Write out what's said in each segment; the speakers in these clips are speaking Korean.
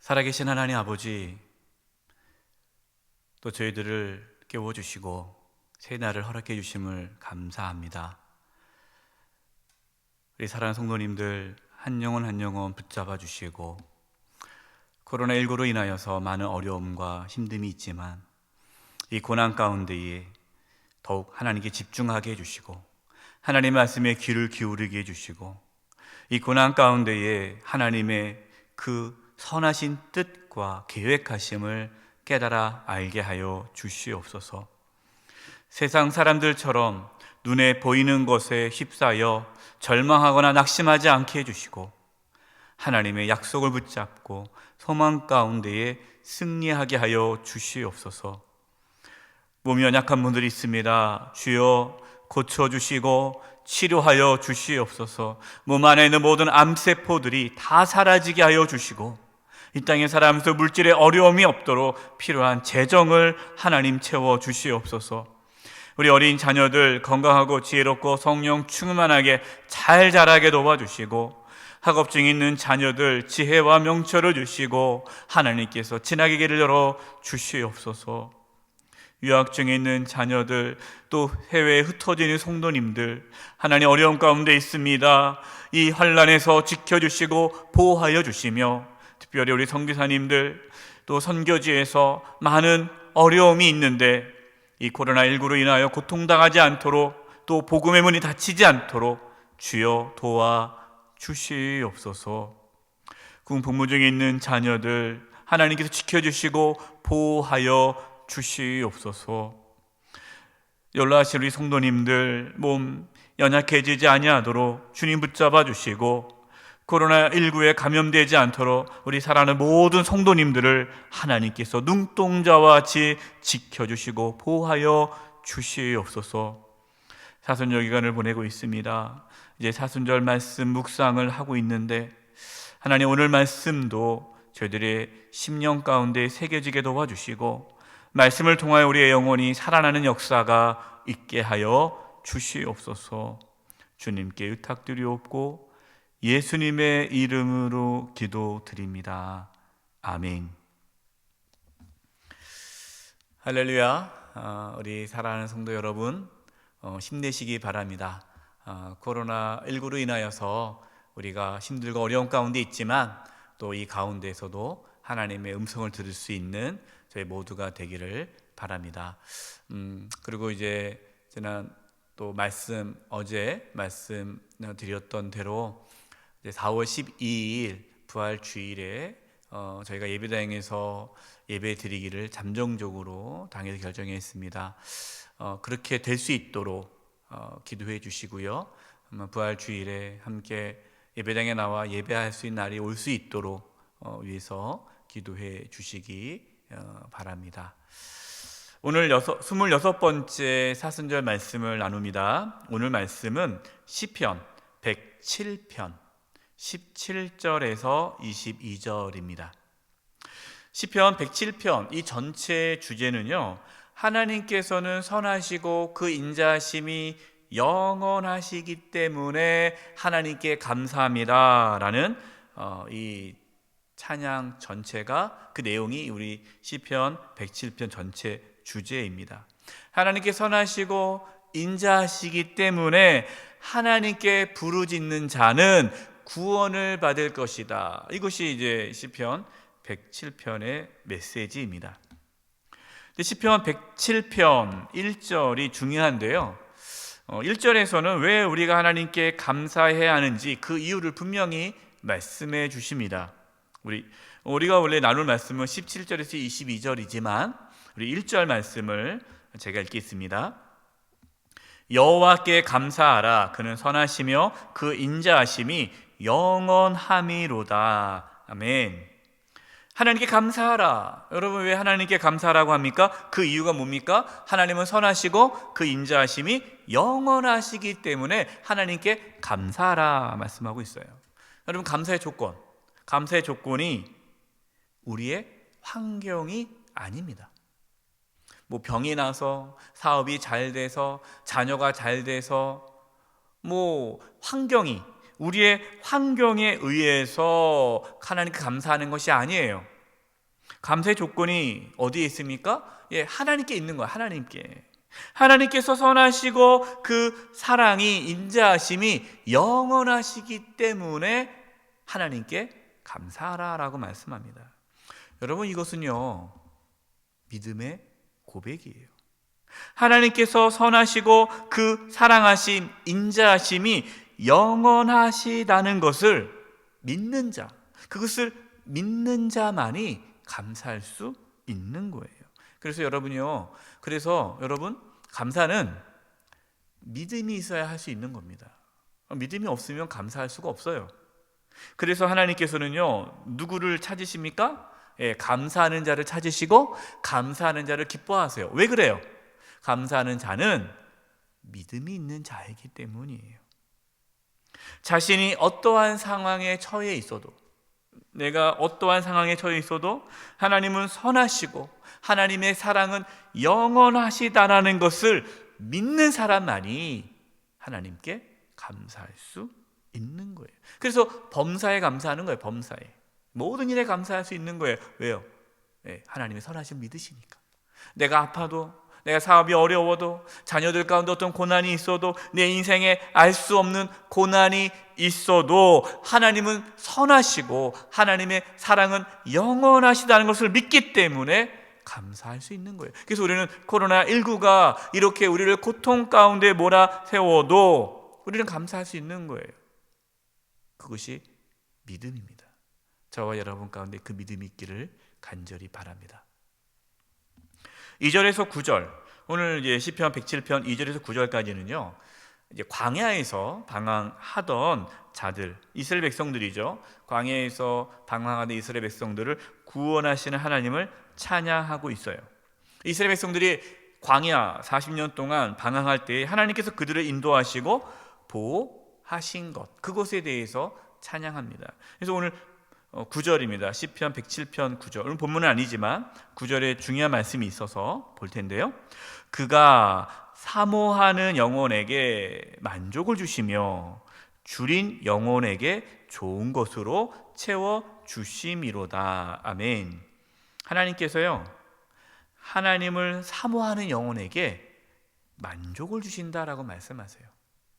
살아계신 하나님 아버지, 또 저희들을 깨워주시고 새날을 허락해 주심을 감사합니다. 우리 사랑하는 성도님들 한 영혼 한 영혼 붙잡아 주시고, 코로나19로 인하여서 많은 어려움과 힘듦이 있지만 이 고난 가운데에 더욱 하나님께 집중하게 해주시고, 하나님의 말씀에 귀를 기울이게 해주시고, 이 고난 가운데에 하나님의 그 선하신 뜻과 계획하심을 깨달아 알게 하여 주시옵소서. 세상 사람들처럼 눈에 보이는 것에 휩싸여 절망하거나 낙심하지 않게 해주시고, 하나님의 약속을 붙잡고 소망 가운데에 승리하게 하여 주시옵소서. 몸이 연약한 분들이 있습니다. 주여 고쳐주시고 치료하여 주시옵소서. 몸 안에 있는 모든 암세포들이 다 사라지게 하여 주시고, 이 땅에 살아가면서 물질의 어려움이 없도록 필요한 재정을 하나님 채워 주시옵소서. 우리 어린 자녀들 건강하고 지혜롭고 성령 충만하게 잘 자라게 도와주시고, 학업중에 있는 자녀들 지혜와 명철을 주시고 하나님께서 지나게 길을 열어 주시옵소서. 유학 중에 있는 자녀들, 또 해외에 흩어지는 성도님들, 하나님 어려움 가운데 있습니다. 이 환난에서 지켜주시고 보호하여 주시며, 특별히 우리 선교사님들, 또 선교지에서 많은 어려움이 있는데 이 코로나19로 인하여 고통당하지 않도록, 또 복음의 문이 닫히지 않도록 주여 도와 주시옵소서. 군복무 중에 있는 자녀들 하나님께서 지켜주시고 보호하여 주시옵소서. 연락하신 우리 성도님들 몸 연약해지지 아니하도록 주님 붙잡아 주시고, 코로나19에 감염되지 않도록 우리 사랑하는 모든 성도님들을 하나님께서 눈동자와 같이 지켜주시고 보호하여 주시옵소서. 사순절 기간을 보내고 있습니다. 이제 사순절 말씀 묵상을 하고 있는데, 하나님 오늘 말씀도 저희들의 심령 가운데 새겨지게 도와주시고, 말씀을 통하여 우리의 영혼이 살아나는 역사가 있게 하여 주시옵소서. 주님께 의탁드리옵고 예수님의 이름으로 기도드립니다. 아멘. 할렐루야. 우리 사랑하는 성도 여러분, 힘내시기 바랍니다. 코로나19로 인하여서 우리가 힘들고 어려운 가운데 있지만, 또 이 가운데에서도 하나님의 음성을 들을 수 있는 저희 모두가 되기를 바랍니다. 그리고 이제 지난 또 어제 말씀 드렸던 대로 4월 12일 부활 주일에 저희가 예배당에서 예배 드리기를 잠정적으로 당일 결정했습니다. 그렇게 될 수 있도록 기도해 주시고요. 부활 주일에 함께 예배당에 나와 예배할 수 있는 날이 올 수 있도록 위해서 기도해 주시기 바랍니다. 오늘 26번째 사순절 말씀을 나눕니다. 오늘 말씀은 시편 107편 17절에서 22절입니다. 시편 107편 이 전체 주제는요, 하나님께서는 선하시고 그 인자하심이 영원하시기 때문에 하나님께 감사합니다 라는 이 찬양 전체가, 그 내용이 우리 시편 107편 전체 주제입니다. 하나님께 선하시고 인자하시기 때문에 하나님께 부르짖는 자는 구원을 받을 것이다. 이것이 이제 시편 107편의 메시지입니다. 시편 107편 1절이 중요한데요, 1절에서는 왜 우리가 하나님께 감사해야 하는지 그 이유를 분명히 말씀해 주십니다. 우리가 원래 나눌 말씀은 17절에서 22절이지만 우리 1절 말씀을 제가 읽겠습니다. 여호와께 감사하라. 그는 선하시며 그 인자하심이 영원함이로다. 아멘. 하나님께 감사하라. 여러분, 왜 하나님께 감사하라고 합니까? 그 이유가 뭡니까? 하나님은 선하시고 그 인자하심이 영원하시기 때문에 하나님께 감사하라 말씀하고 있어요. 여러분, 감사의 조건이 우리의 환경이 아닙니다. 뭐 병이 나서, 사업이 잘 돼서, 자녀가 잘 돼서, 우리의 환경에 의해서 하나님께 감사하는 것이 아니에요. 감사의 조건이 어디에 있습니까? 예, 하나님께 있는 거야. 하나님께. 하나님께서 선하시고 그 사랑이, 인자하심이 영원하시기 때문에 하나님께 감사하라라고 말씀합니다. 여러분, 이것은요, 믿음의 고백이에요. 하나님께서 선하시고 그 사랑하심, 인자하심이 영원하시다는 것을 믿는 자, 그것을 믿는 자만이 감사할 수 있는 거예요. 그래서 여러분, 감사는 믿음이 있어야 할 수 있는 겁니다. 믿음이 없으면 감사할 수가 없어요. 그래서 하나님께서는요, 누구를 찾으십니까? 예, 감사하는 자를 찾으시고 감사하는 자를 기뻐하세요. 왜 그래요? 감사하는 자는 믿음이 있는 자이기 때문이에요. 자신이 어떠한 상황에 처해 있어도, 내가 어떠한 상황에 처해 있어도 하나님은 선하시고 하나님의 사랑은 영원하시다라는 것을 믿는 사람만이 하나님께 감사할 수 있는 거예요. 그래서 범사에 감사하는 거예요. 범사에. 모든 일에 감사할 수 있는 거예요. 왜요? 네, 하나님의 선하심 믿으시니까. 내가 아파도, 내가 사업이 어려워도, 자녀들 가운데 어떤 고난이 있어도, 내 인생에 알 수 없는 고난이 있어도 하나님은 선하시고 하나님의 사랑은 영원하시다는 것을 믿기 때문에 감사할 수 있는 거예요. 그래서 우리는 코로나19가 이렇게 우리를 고통 가운데 몰아세워도 우리는 감사할 수 있는 거예요. 그것이 믿음입니다. 저와 여러분 가운데 그 믿음이 있기를 간절히 바랍니다. 2절에서 9절, 오늘 이제 시편 107편 2절에서 9절까지는요, 이제 광야에서 방황하던 자들, 이스라엘 백성들이죠. 광야에서 방황하던 이스라엘 백성들을 구원하시는 하나님을 찬양하고 있어요. 이스라엘 백성들이 광야 40년 동안 방황할 때 하나님께서 그들을 인도하시고 보호하신 것, 그것에 대해서 찬양합니다. 그래서 오늘 9절입니다. 시편 107편 9절. 오늘 본문은 아니지만 9절에 중요한 말씀이 있어서 볼 텐데요. 그가 사모하는 영혼에게 만족을 주시며 줄인 영혼에게 좋은 것으로 채워 주심이로다. 아멘. 하나님께서요, 하나님을 사모하는 영혼에게 만족을 주신다라고 말씀하세요.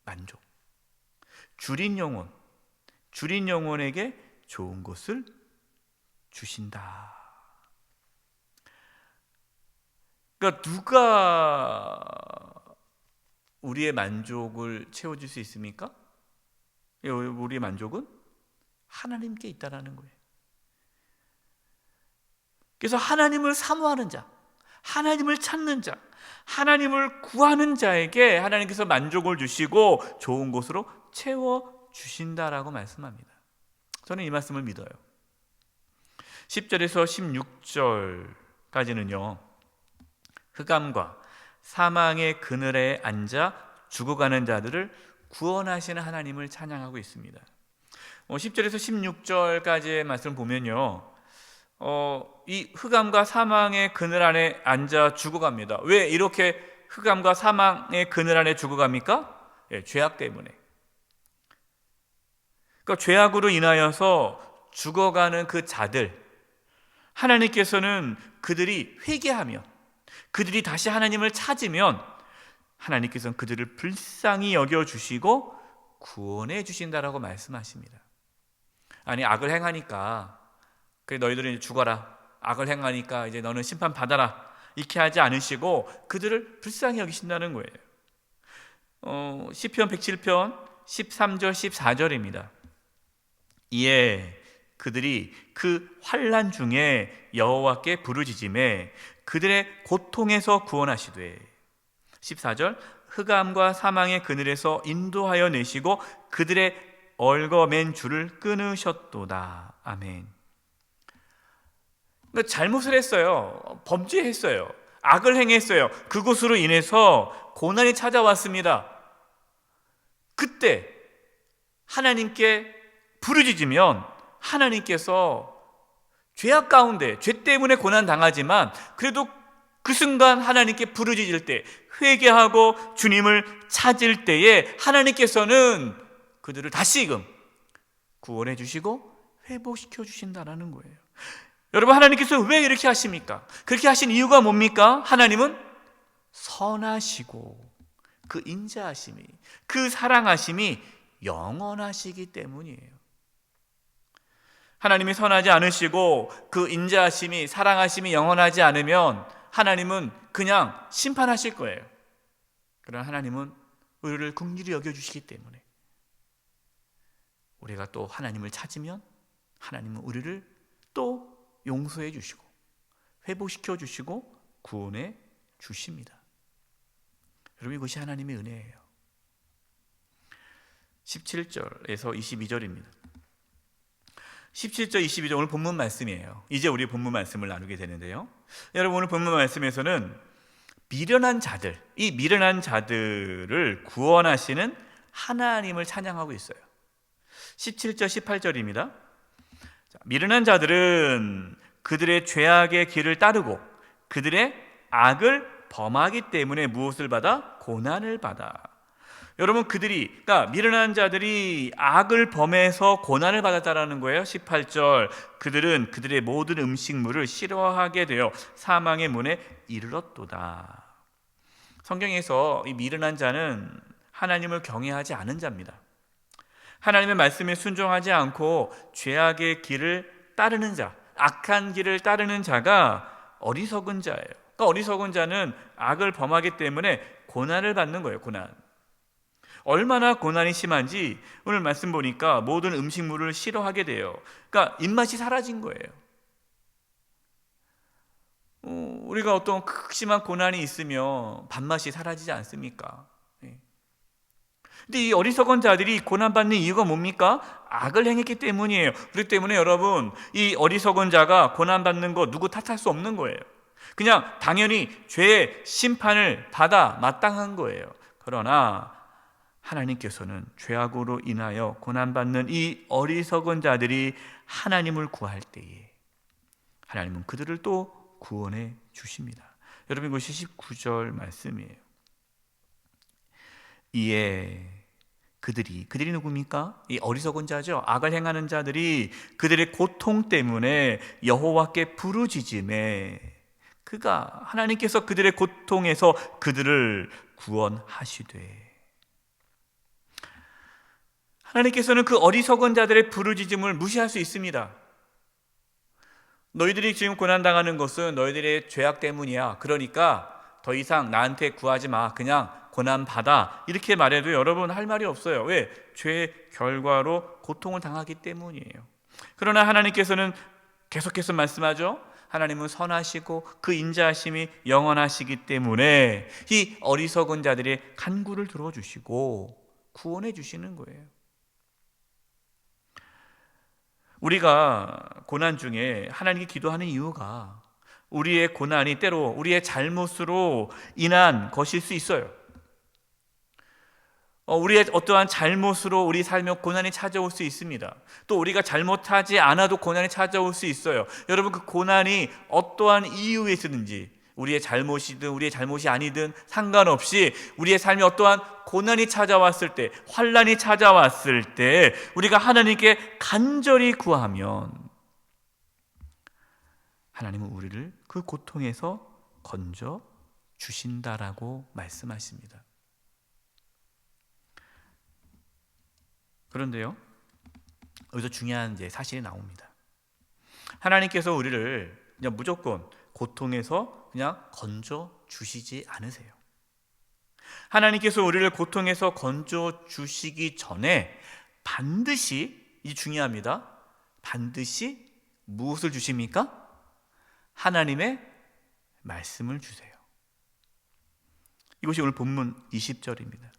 만족. 줄인 영혼에게 좋은 것을 주신다. 그러니까 누가 우리의 만족을 채워줄 수 있습니까? 우리의 만족은 하나님께 있다라는 거예요. 그래서 하나님을 사모하는 자, 하나님을 찾는 자, 하나님을 구하는 자에게 하나님께서 만족을 주시고 좋은 것으로 채워주신다라고 말씀합니다. 저는 이 말씀을 믿어요. 10절에서 16절까지는요, 흑암과 사망의 그늘에 앉아 죽어가는 자들을 구원하시는 하나님을 찬양하고 있습니다. 10절에서 16절까지의 말씀을 보면요, 이 흑암과 사망의 그늘 안에 앉아 죽어갑니다. 왜 이렇게 흑암과 사망의 그늘 안에 죽어갑니까? 예, 죄악 때문에. 그러니까 죄악으로 인하여서 죽어가는 그 자들, 하나님께서는 그들이 회개하며 그들이 다시 하나님을 찾으면 하나님께서는 그들을 불쌍히 여겨주시고 구원해 주신다라고 말씀하십니다. 아니, 악을 행하니까 그래 너희들은 이제 죽어라, 악을 행하니까 이제 너는 심판 받아라, 이렇게 하지 않으시고 그들을 불쌍히 여기신다는 거예요. 시편 107편 13절 14절입니다. 이에 그들이 그 환난 중에 여호와께 부르짖음에 그들의 고통에서 구원하시되, 14절, 흑암과 사망의 그늘에서 인도하여 내시고 그들의 얽어맨 줄을 끊으셨도다. 아멘. 그러니까 잘못을 했어요. 범죄했어요. 악을 행했어요. 그것으로 인해서 고난이 찾아왔습니다. 그때 하나님께 부르짖으면 하나님께서 죄악 가운데, 죄 때문에 고난 당하지만 그래도 그 순간 하나님께 부르짖을 때, 회개하고 주님을 찾을 때에 하나님께서는 그들을 다시금 구원해 주시고 회복시켜 주신다는 거예요. 여러분, 하나님께서 왜 이렇게 하십니까? 그렇게 하신 이유가 뭡니까? 하나님은 선하시고 그 인자하심이, 그 사랑하심이 영원하시기 때문이에요. 하나님이 선하지 않으시고 그 인자하심이, 사랑하심이 영원하지 않으면 하나님은 그냥 심판하실 거예요. 그러나 하나님은 우리를 긍휼히 여겨주시기 때문에 우리가 또 하나님을 찾으면 하나님은 우리를 또 용서해 주시고 회복시켜 주시고 구원해 주십니다. 여러분, 이것이 하나님의 은혜예요. 17절에서 22절입니다. 17절, 22절 오늘 본문 말씀이에요. 이제 우리 본문 말씀을 나누게 되는데요. 여러분, 오늘 본문 말씀에서는 미련한 자들, 이 미련한 자들을 구원하시는 하나님을 찬양하고 있어요. 17절, 18절입니다. 미련한 자들은 그들의 죄악의 길을 따르고 그들의 악을 범하기 때문에 무엇을 받아? 고난을 받아. 여러분, 그러니까 미련한 자들이 악을 범해서 고난을 받았다라는 거예요. 18절, 그들은 그들의 모든 음식물을 싫어하게 되어 사망의 문에 이르렀도다. 성경에서 이 미련한 자는 하나님을 경외하지 않은 자입니다. 하나님의 말씀에 순종하지 않고 죄악의 길을 따르는 자, 악한 길을 따르는 자가 어리석은 자예요. 그러니까 어리석은 자는 악을 범하기 때문에 고난을 받는 거예요. 고난. 얼마나 고난이 심한지 오늘 말씀 보니까 모든 음식물을 싫어하게 돼요. 그러니까 입맛이 사라진 거예요. 우리가 어떤 극심한 고난이 있으면 밥맛이 사라지지 않습니까? 근데 이 어리석은 자들이 고난받는 이유가 뭡니까? 악을 행했기 때문이에요. 그렇기 때문에 여러분, 이 어리석은 자가 고난받는 거 누구 탓할 수 없는 거예요. 그냥 당연히 죄의 심판을 받아 마땅한 거예요. 그러나 하나님께서는 죄악으로 인하여 고난받는 이 어리석은 자들이 하나님을 구할 때에 하나님은 그들을 또 구원해 주십니다. 여러분, 이것이 19절 말씀이에요. 이에 그들이 누굽니까? 이 어리석은 자죠. 악을 행하는 자들이 그들의 고통 때문에 여호와께 부르짖음에 그가 하나님께서 그들의 고통에서 그들을 구원하시되, 하나님께서는 그 어리석은 자들의 부르짖음을 무시할 수 있습니다. 너희들이 지금 고난당하는 것은 너희들의 죄악 때문이야. 그러니까 더 이상 나한테 구하지 마. 그냥 고난받아. 이렇게 말해도 여러분 할 말이 없어요. 왜? 죄의 결과로 고통을 당하기 때문이에요. 그러나 하나님께서는 계속해서 말씀하죠. 하나님은 선하시고 그 인자하심이 영원하시기 때문에 이 어리석은 자들의 간구를 들어주시고 구원해 주시는 거예요. 우리가 고난 중에 하나님께 기도하는 이유가 우리의 고난이 때로 우리의 잘못으로 인한 것일 수 있어요. 우리의 어떠한 잘못으로 우리 삶에 고난이 찾아올 수 있습니다. 또 우리가 잘못하지 않아도 고난이 찾아올 수 있어요. 여러분, 그 고난이 어떠한 이유에 있든지 우리의 잘못이든 우리의 잘못이 아니든 상관없이 우리의 삶에 어떠한 고난이 찾아왔을 때, 환난이 찾아왔을 때 우리가 하나님께 간절히 구하면 하나님은 우리를 그 고통에서 건져 주신다라고 말씀하십니다. 그런데요, 여기서 중요한 사실이 나옵니다. 하나님께서 우리를 그냥 무조건 고통에서 그냥 건져 주시지 않으세요. 하나님께서 우리를 고통에서 건져 주시기 전에 반드시, 이 중요합니다. 반드시 무엇을 주십니까? 하나님의 말씀을 주세요. 이것이 오늘 본문 20절입니다.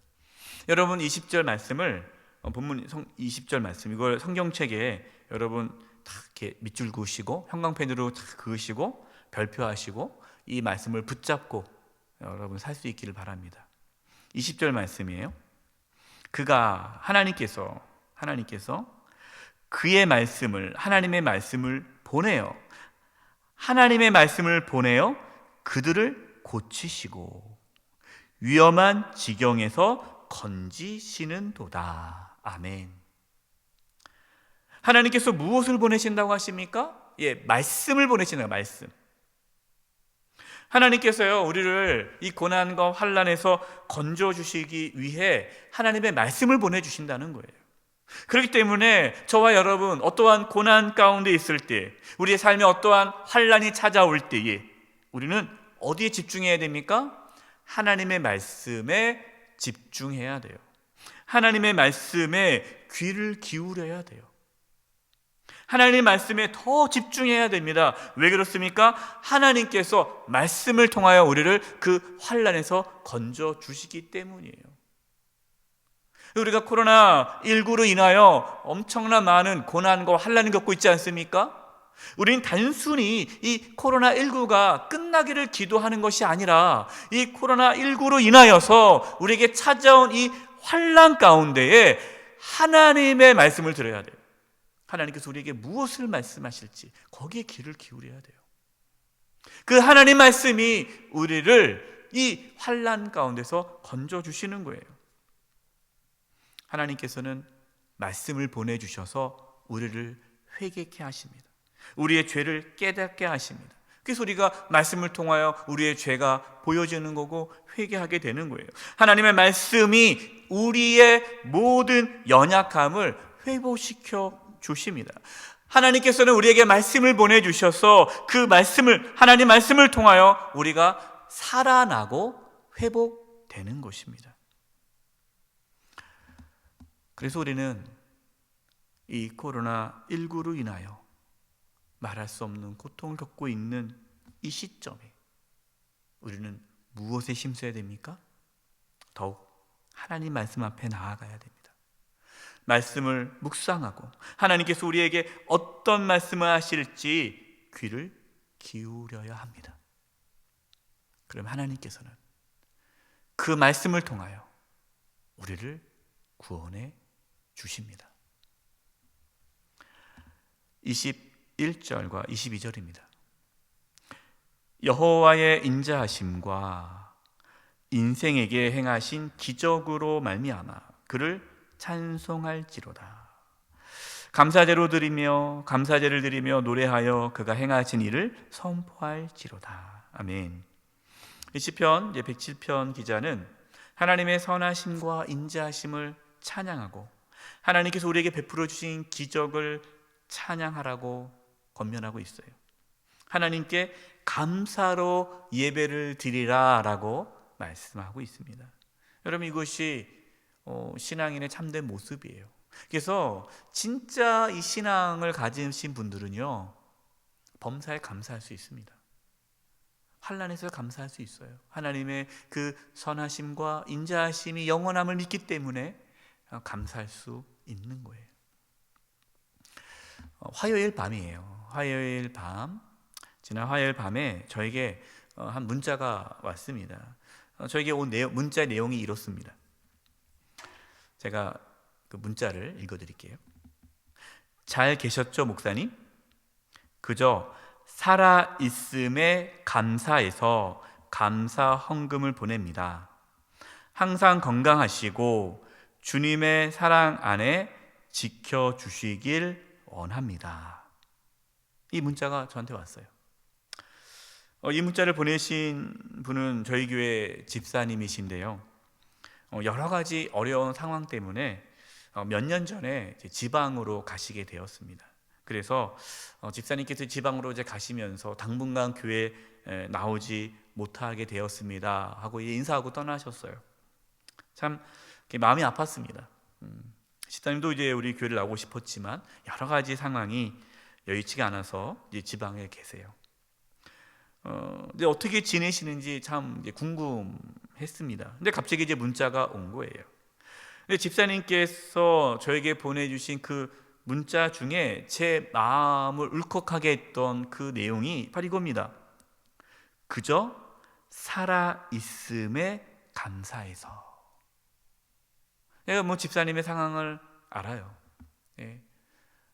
여러분, 20절 말씀을 본문 20절 말씀, 이걸 성경책에 여러분 다 이렇게 밑줄 그으시고 형광펜으로 다 그으시고 별표하시고 이 말씀을 붙잡고 여러분 살 수 있기를 바랍니다. 20절 말씀이에요. 그가 하나님께서 그의 말씀을, 하나님의 말씀을 보내요. 하나님의 말씀을 보내어 그들을 고치시고 위험한 지경에서 건지시는 도다. 아멘. 하나님께서 무엇을 보내신다고 하십니까? 말씀을 보내시는 거예요. 말씀. 하나님께서요, 우리를 이 고난과 환난에서 건져주시기 위해 하나님의 말씀을 보내주신다는 거예요. 그렇기 때문에 저와 여러분, 어떠한 고난 가운데 있을 때, 우리의 삶에 어떠한 환난이 찾아올 때에 우리는 어디에 집중해야 됩니까? 하나님의 말씀에 집중해야 돼요. 하나님의 말씀에 귀를 기울여야 돼요. 하나님의 말씀에 더 집중해야 됩니다. 왜 그렇습니까? 하나님께서 말씀을 통하여 우리를 그 환난에서 건져 주시기 때문이에요. 우리가 코로나19로 인하여 엄청난 많은 고난과 환난을 겪고 있지 않습니까? 우리는 단순히 이 코로나19가 끝나기를 기도하는 것이 아니라 이 코로나19로 인하여서 우리에게 찾아온 이 환난 가운데에 하나님의 말씀을 들어야 돼요. 하나님께서 우리에게 무엇을 말씀하실지 거기에 귀를 기울여야 돼요. 그 하나님 말씀이 우리를 이 환난 가운데서 건져주시는 거예요. 하나님께서는 말씀을 보내주셔서 우리를 회개케 하십니다. 우리의 죄를 깨닫게 하십니다. 그래서 우리가 말씀을 통하여 우리의 죄가 보여지는 거고 회개하게 되는 거예요. 하나님의 말씀이 우리의 모든 연약함을 회복시켜 주십니다. 하나님께서는 우리에게 말씀을 보내주셔서 그 말씀을, 하나님 말씀을 통하여 우리가 살아나고 회복되는 것입니다. 그래서 우리는 이 코로나19로 인하여 말할 수 없는 고통을 겪고 있는 이 시점에 우리는 무엇에 힘써야 됩니까? 더욱 하나님 말씀 앞에 나아가야 됩니다. 말씀을 묵상하고 하나님께서 우리에게 어떤 말씀을 하실지 귀를 기울여야 합니다. 그럼 하나님께서는 그 말씀을 통하여 우리를 구원해 주십니다. 21절과 22절입니다. 여호와의 인자하심과 인생에게 행하신 기적으로 말미암아 그를 찬송할지로다. 감사제를 드리며 노래하여 그가 행하신 일을 선포할지로다. 아멘. 이 시편 107편 기자는 하나님의 선하심과 인자하심을 찬양하고 하나님께서 우리에게 베풀어 주신 기적을 찬양하라고 권면하고 있어요. 하나님께 감사로 예배를 드리라라고 말씀하고 있습니다. 여러분, 이것이 신앙인의 참된 모습이에요. 그래서 진짜 이 신앙을 가지신 분들은요, 범사에 감사할 수 있습니다. 환난에서 감사할 수 있어요. 하나님의 그 선하심과 인자하심이 영원함을 믿기 때문에 감사할 수 있는 거예요. 화요일 밤이에요. 화요일 밤, 지난 화요일 밤에 저에게 한 문자가 왔습니다. 저에게 온 문자 내용이 이렇습니다. 제가 그 문자를 읽어드릴게요. 잘 계셨죠, 목사님? 그저 살아있음에 감사해서 감사 헌금을 보냅니다. 항상 건강하시고 주님의 사랑 안에 지켜주시길 원합니다. 이 문자가 저한테 왔어요. 이 문자를 보내신 분은 저희 교회 집사님이신데요. 여러 가지 어려운 상황 때문에 몇 년 전에 지방으로 가시게 되었습니다. 그래서 집사님께서 지방으로 이제 가시면서 당분간 교회에 나오지 못하게 되었습니다 하고 인사하고 떠나셨어요. 참 마음이 아팠습니다. 집사님도 이제 우리 교회를 나오고 싶었지만 여러 가지 상황이 여의치가 않아서 이제 지방에 계세요. 근데 어떻게 지내시는지 참 이제 궁금했습니다. 근데 갑자기 이제 문자가 온 거예요. 근데 집사님께서 저에게 보내주신 그 문자 중에 제 마음을 울컥하게 했던 그 내용이 바로 이겁니다. 그저 살아있음에 감사해서. 내가 뭐 집사님의 상황을 알아요.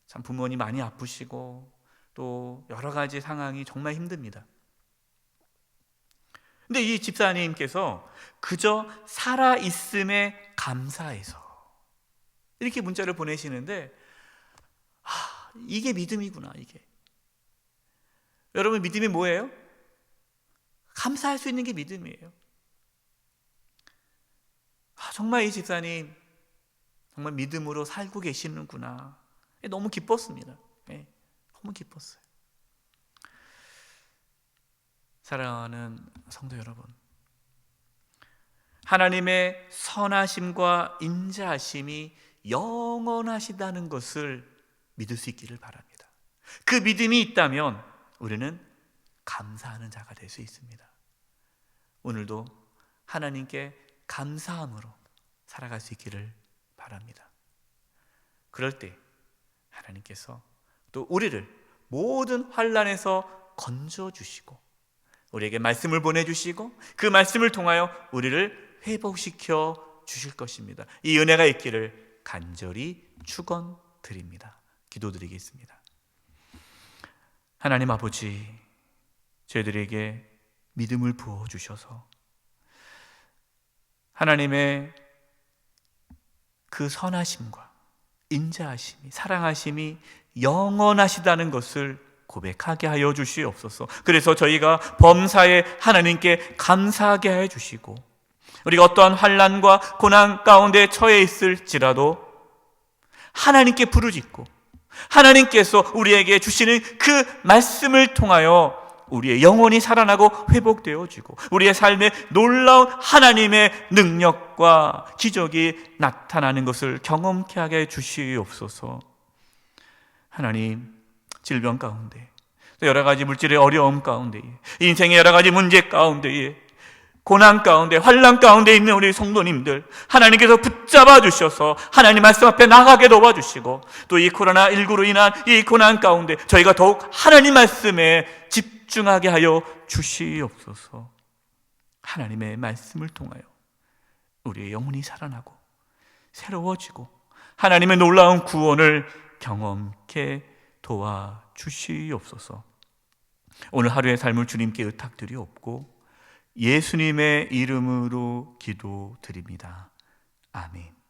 참 부모님 많이 아프시고 또 여러 가지 상황이 정말 힘듭니다. 근데 이 집사님께서 그저 살아있음에 감사해서 이렇게 문자를 보내시는데 이게 믿음이구나. 이게 여러분, 믿음이 뭐예요? 감사할 수 있는 게 믿음이에요. 정말 이 집사님 정말 믿음으로 살고 계시는구나. 너무 기뻤습니다. 너무 기뻤어요. 사랑하는 성도 여러분, 하나님의 선하심과 인자하심이 영원하시다는 것을 믿을 수 있기를 바랍니다. 그 믿음이 있다면 우리는 감사하는 자가 될 수 있습니다. 오늘도 하나님께 감사함으로 살아갈 수 있기를 바랍니다. 그럴 때 하나님께서 또 우리를 모든 환난에서 건져주시고 우리에게 말씀을 보내주시고 그 말씀을 통하여 우리를 회복시켜 주실 것입니다. 이 은혜가 있기를 간절히 축원드립니다. 기도드리겠습니다. 하나님 아버지, 저희들에게 믿음을 부어주셔서 하나님의 그 선하심과 인자하심이, 사랑하심이 영원하시다는 것을 고백하게 하여 주시옵소서. 그래서 저희가 범사에 하나님께 감사하게 해 주시고 우리가 어떠한 환난과 고난 가운데 처해 있을지라도 하나님께 부르짖고 하나님께서 우리에게 주시는 그 말씀을 통하여 우리의 영혼이 살아나고 회복되어지고 우리의 삶에 놀라운 하나님의 능력과 기적이 나타나는 것을 경험케 하게 해 주시옵소서. 하나님, 질병 가운데, 여러 가지 물질의 어려움 가운데, 인생의 여러 가지 문제 가운데에, 고난 가운데, 환난 가운데 있는 우리 성도님들 하나님께서 붙잡아 주셔서 하나님 말씀 앞에 나가게 도와주시고 또 이 코로나19로 인한 이 고난 가운데 저희가 더욱 하나님 말씀에 집중하게 하여 주시옵소서. 하나님의 말씀을 통하여 우리의 영혼이 살아나고 새로워지고 하나님의 놀라운 구원을 경험케 도와주시옵소서. 오늘 하루의 삶을 주님께 의탁드리옵고 예수님의 이름으로 기도드립니다. 아멘.